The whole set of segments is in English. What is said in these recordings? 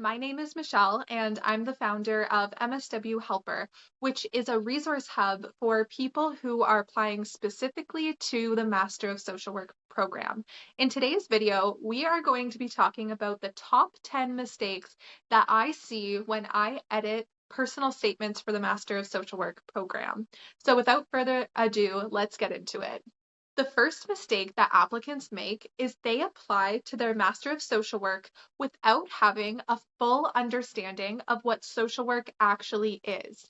My name is Michelle, and I'm the founder of MSW Helper, which is a resource hub for people who are applying specifically to the Master of Social Work program. In today's video, we are going to be talking about the top 10 mistakes that I see when I edit personal statements for the Master of Social Work program. So without further ado, let's get into it. The first mistake that applicants make is they apply to their Master of Social Work without having a full understanding of what social work actually is.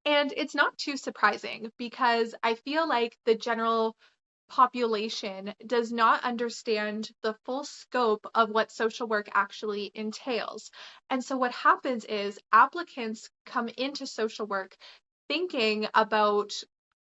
And it's not too surprising because I feel like the general population does not understand the full scope of what social work actually entails. And so what happens is applicants come into social work thinking about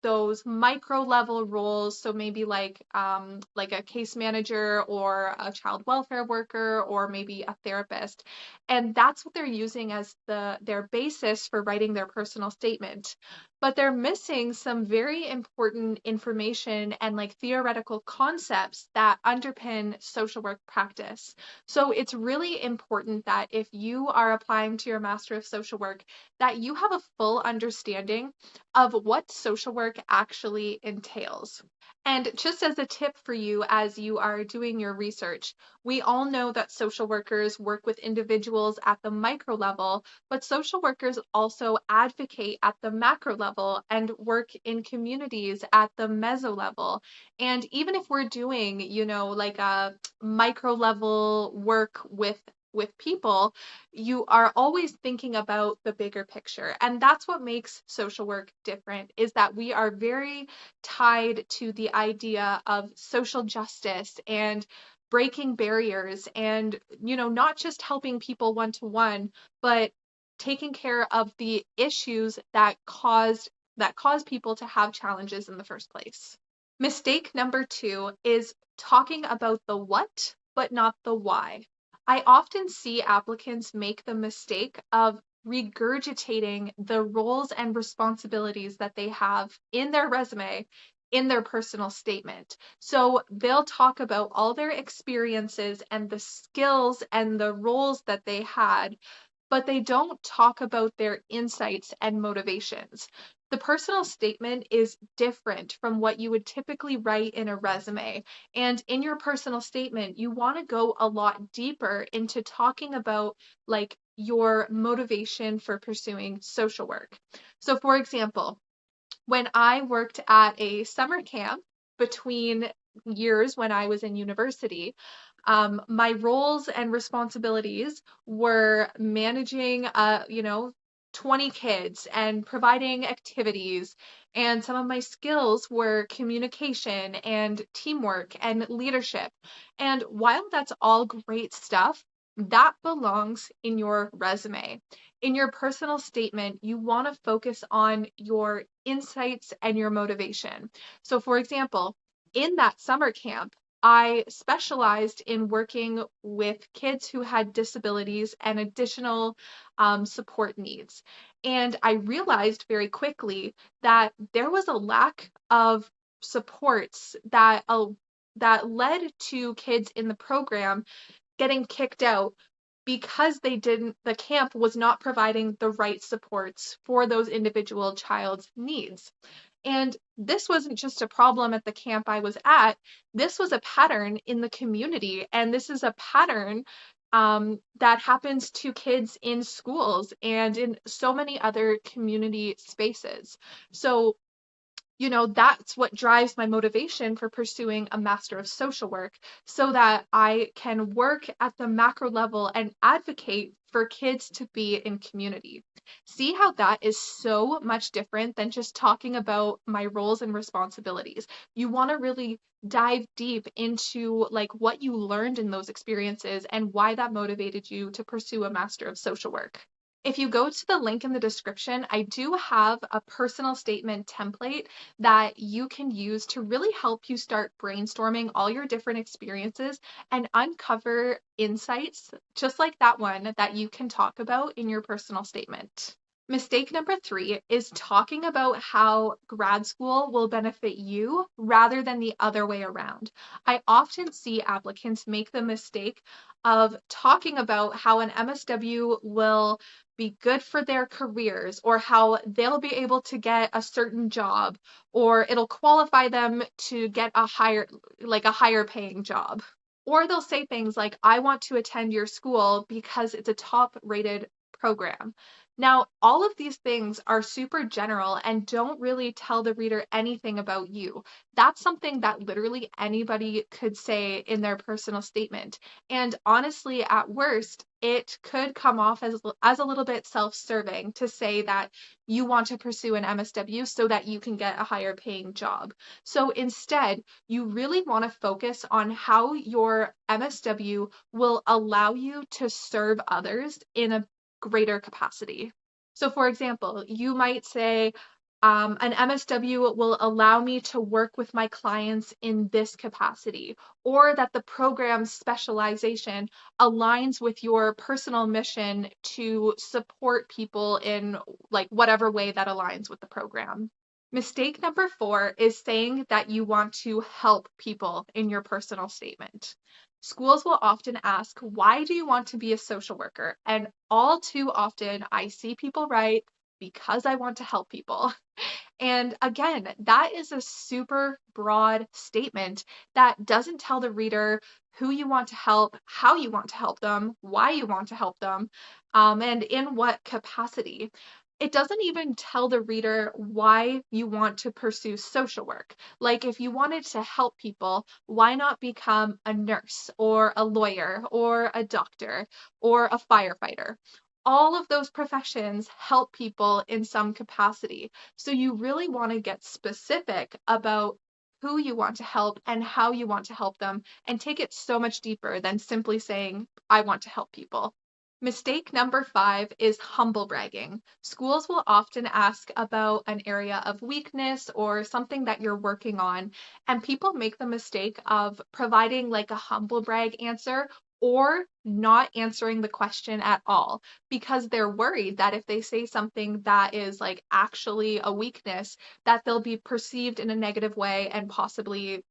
those micro level roles, so maybe like a case manager or a child welfare worker or maybe a therapist, and that's what they're using as their basis for writing their personal statement. But they're missing some very important information and like theoretical concepts that underpin social work practice. So it's really important that if you are applying to your Master of Social Work, that you have a full understanding of what social work actually entails. And just as a tip for you as you are doing your research, we all know that social workers work with individuals at the micro level, but social workers also advocate at the macro level and work in communities at the meso level. And even if we're doing, like a micro level work with people, you are always thinking about the bigger picture. And that's what makes social work different, is that we are very tied to the idea of social justice and breaking barriers and, not just helping people one to one, but taking care of the issues that cause people to have challenges in the first place. Mistake number 2 is talking about the what, but not the why. I often see applicants make the mistake of regurgitating the roles and responsibilities that they have in their resume in their personal statement. So they'll talk about all their experiences and the skills and the roles that they had, but they don't talk about their insights and motivations. The personal statement is different from what you would typically write in a resume. And in your personal statement, you want to go a lot deeper into talking about like your motivation for pursuing social work. So, for example, when I worked at a summer camp between years when I was in university, my roles and responsibilities were managing, 20 kids and providing activities. And some of my skills were communication and teamwork and leadership. And while that's all great stuff, that belongs in your resume. In your personal statement, you want to focus on your insights and your motivation. So, for example, in that summer camp, I specialized in working with kids who had disabilities and additional support needs. And I realized very quickly that there was a lack of supports that led to kids in the program getting kicked out because the camp was not providing the right supports for those individual child's needs. And this wasn't just a problem at the camp I was at, this was a pattern in the community. And this is a pattern that happens to kids in schools and in so many other community spaces. So that's what drives my motivation for pursuing a Master of Social Work, so that I can work at the macro level and advocate for kids to be in community. See how that is so much different than just talking about my roles and responsibilities. You want to really dive deep into like what you learned in those experiences and why that motivated you to pursue a Master of Social Work. If you go to the link in the description, I do have a personal statement template that you can use to really help you start brainstorming all your different experiences and uncover insights just like that one that you can talk about in your personal statement. Mistake number 3 is talking about how grad school will benefit you rather than the other way around. I often see applicants make the mistake of talking about how an MSW will be good for their careers or how they'll be able to get a certain job or it'll qualify them to get a higher paying job. Or they'll say things like, I want to attend your school because it's a top rated program. Now, all of these things are super general and don't really tell the reader anything about you. That's something that literally anybody could say in their personal statement. And honestly, at worst, it could come off as a little bit self-serving to say that you want to pursue an MSW so that you can get a higher paying job. So instead, you really want to focus on how your MSW will allow you to serve others in a greater capacity. So, for example, you might say, an MSW will allow me to work with my clients in this capacity, or that the program's specialization aligns with your personal mission to support people in like whatever way that aligns with the program. Mistake number 4 is saying that you want to help people in your personal statement. Schools will often ask, why do you want to be a social worker? And all too often, I see people write, because I want to help people. And again, that is a super broad statement that doesn't tell the reader who you want to help, how you want to help them, why you want to help them, and in what capacity. It doesn't even tell the reader why you want to pursue social work. Like, if you wanted to help people, why not become a nurse or a lawyer or a doctor or a firefighter? All of those professions help people in some capacity. So you really want to get specific about who you want to help and how you want to help them and take it so much deeper than simply saying, I want to help people. Mistake number 5 is humble bragging. Schools will often ask about an area of weakness or something that you're working on, and people make the mistake of providing like a humble brag answer or not answering the question at all because they're worried that if they say something that is like actually a weakness, that they'll be perceived in a negative way and possibly,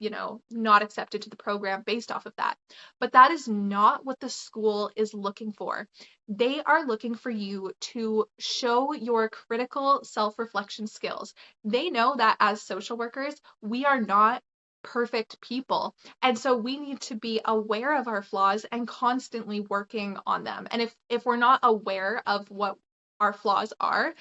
not accepted to the program based off of that. But that is not what the school is looking for. They are looking for you to show your critical self-reflection skills. They know that as social workers, we are not perfect people. And so we need to be aware of our flaws and constantly working on them. And if we're not aware of what our flaws are,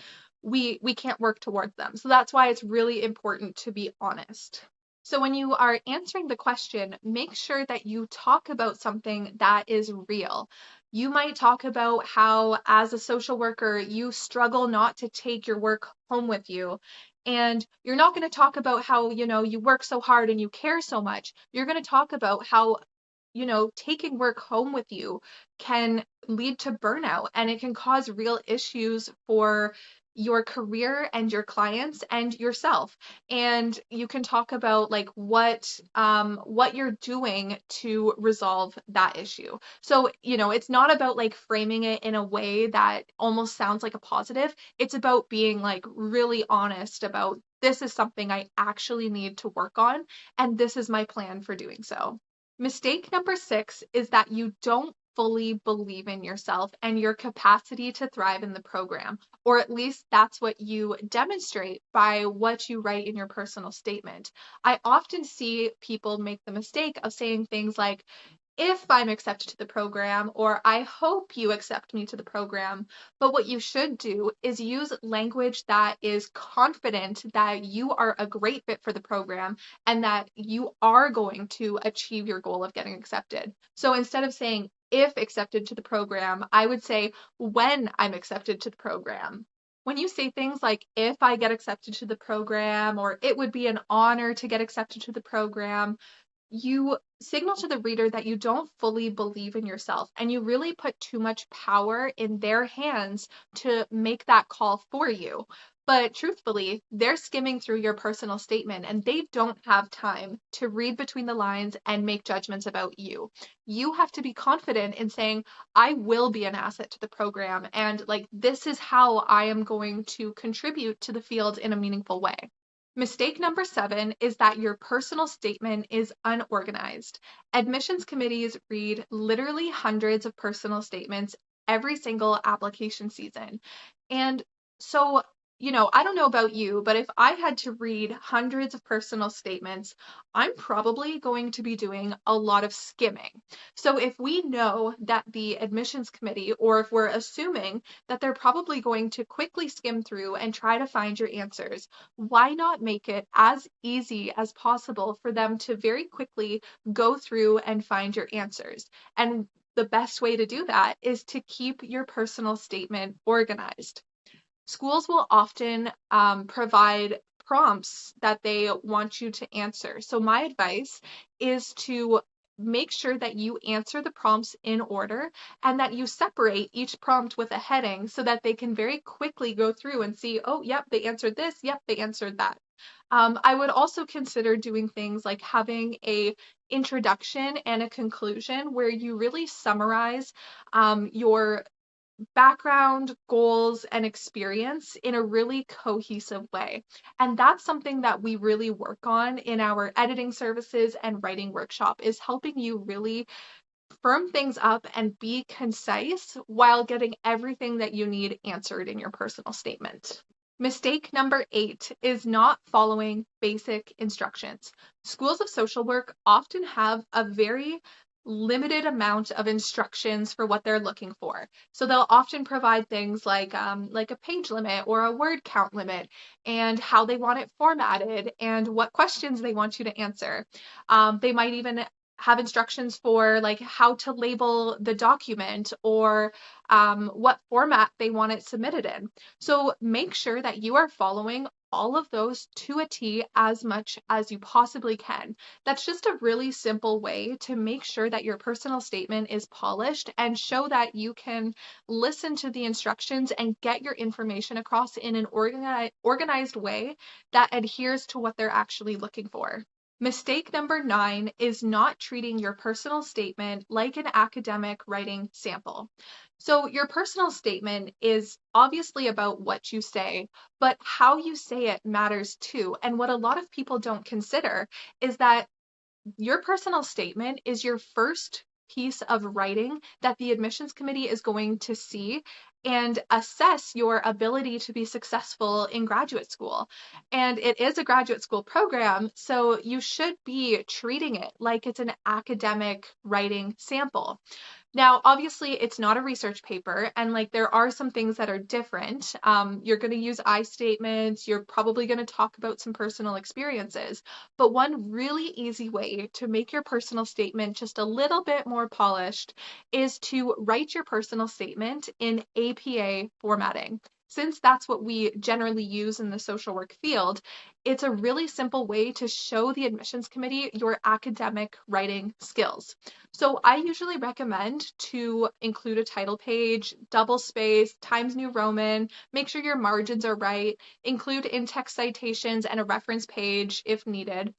we can't work towards them. So that's why it's really important to be honest. So when you are answering the question, make sure that you talk about something that is real. You might talk about how, as a social worker, you struggle not to take your work home with you. And you're not going to talk about how, you work so hard and you care so much. You're going to talk about how, taking work home with you can lead to burnout and it can cause real issues for your career and your clients and yourself. And you can talk about like what you're doing to resolve that issue. So, it's not about like framing it in a way that almost sounds like a positive. It's about being like really honest about, this is something I actually need to work on, and this is my plan for doing so. Mistake number 6 is that you don't fully believe in yourself and your capacity to thrive in the program, or at least that's what you demonstrate by what you write in your personal statement. I often see people make the mistake of saying things like, if I'm accepted to the program, or I hope you accept me to the program. But what you should do is use language that is confident that you are a great fit for the program and that you are going to achieve your goal of getting accepted. So instead of saying, if accepted to the program, I would say, when I'm accepted to the program. When you say things like, if I get accepted to the program, or it would be an honor to get accepted to the program, you signal to the reader that you don't fully believe in yourself and you really put too much power in their hands to make that call for you. But truthfully, they're skimming through your personal statement and they don't have time to read between the lines and make judgments about you. You have to be confident in saying, I will be an asset to the program, and like this is how I am going to contribute to the field in a meaningful way. Mistake number 7 is that your personal statement is unorganized. Admissions committees read literally hundreds of personal statements every single application season. And so, I don't know about you, but if I had to read hundreds of personal statements, I'm probably going to be doing a lot of skimming. So if we know that the admissions committee, or if we're assuming that they're probably going to quickly skim through and try to find your answers, why not make it as easy as possible for them to very quickly go through and find your answers? And the best way to do that is to keep your personal statement organized. Schools will often provide prompts that they want you to answer. So my advice is to make sure that you answer the prompts in order and that you separate each prompt with a heading so that they can very quickly go through and see, oh, yep, they answered this, yep, they answered that. I would also consider doing things like having a introduction and a conclusion where you really summarize your background, goals, and experience in a really cohesive way. And that's something that we really work on in our editing services and writing workshop, is helping you really firm things up and be concise while getting everything that you need answered in your personal statement. Mistake number 8 is not following basic instructions. Schools of social work often have a very limited amount of instructions for what they're looking for. So they'll often provide things like a page limit or a word count limit, and how they want it formatted and what questions they want you to answer. They might even have instructions for like how to label the document, or what format they want it submitted in. So make sure that you are following all of those to a T as much as you possibly can. That's just a really simple way to make sure that your personal statement is polished and show that you can listen to the instructions and get your information across in an organized way that adheres to what they're actually looking for. Mistake number 9 is not treating your personal statement like an academic writing sample. So your personal statement is obviously about what you say, but how you say it matters too. And what a lot of people don't consider is that your personal statement is your first piece of writing that the admissions committee is going to see and assess your ability to be successful in graduate school. And it is a graduate school program, so you should be treating it like it's an academic writing sample. Now, obviously, it's not a research paper, and like there are some things that are different. You're going to use I statements, you're probably going to talk about some personal experiences, but one really easy way to make your personal statement just a little bit more polished is to write your personal statement in APA formatting. Since that's what we generally use in the social work field, it's a really simple way to show the admissions committee your academic writing skills. So I usually recommend to include a title page, double space, Times New Roman, make sure your margins are right, include in-text citations and a reference page if needed.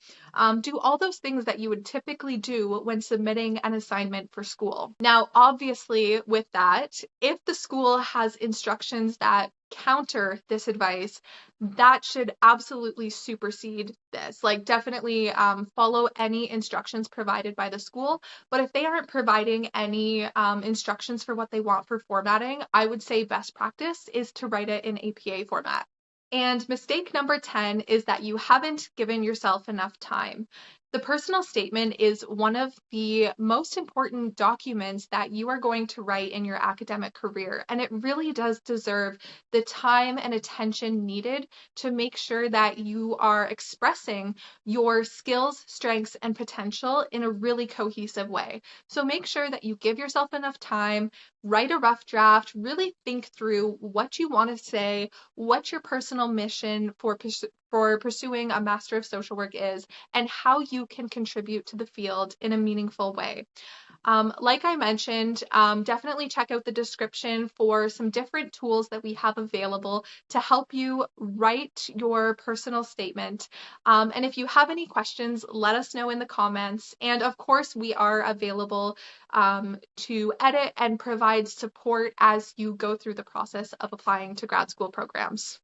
Do all those things that you would typically do when submitting an assignment for school. Now, obviously with that, if the school has instructions that counter this advice, that should absolutely supersede this. Like definitely follow any instructions provided by the school. But if they aren't providing any instructions for what they want for formatting, I would say best practice is to write it in APA format. And mistake number 10 is that you haven't given yourself enough time. The personal statement is one of the most important documents that you are going to write in your academic career, and it really does deserve the time and attention needed to make sure that you are expressing your skills, strengths, and potential in a really cohesive way. So make sure that you give yourself enough time, write a rough draft, really think through what you want to say, what your personal mission for pursuing a Master of Social Work is, and how you can contribute to the field in a meaningful way. Like I mentioned, definitely check out the description for some different tools that we have available to help you write your personal statement. And if you have any questions, let us know in the comments. And of course, we are available to edit and provide support as you go through the process of applying to grad school programs.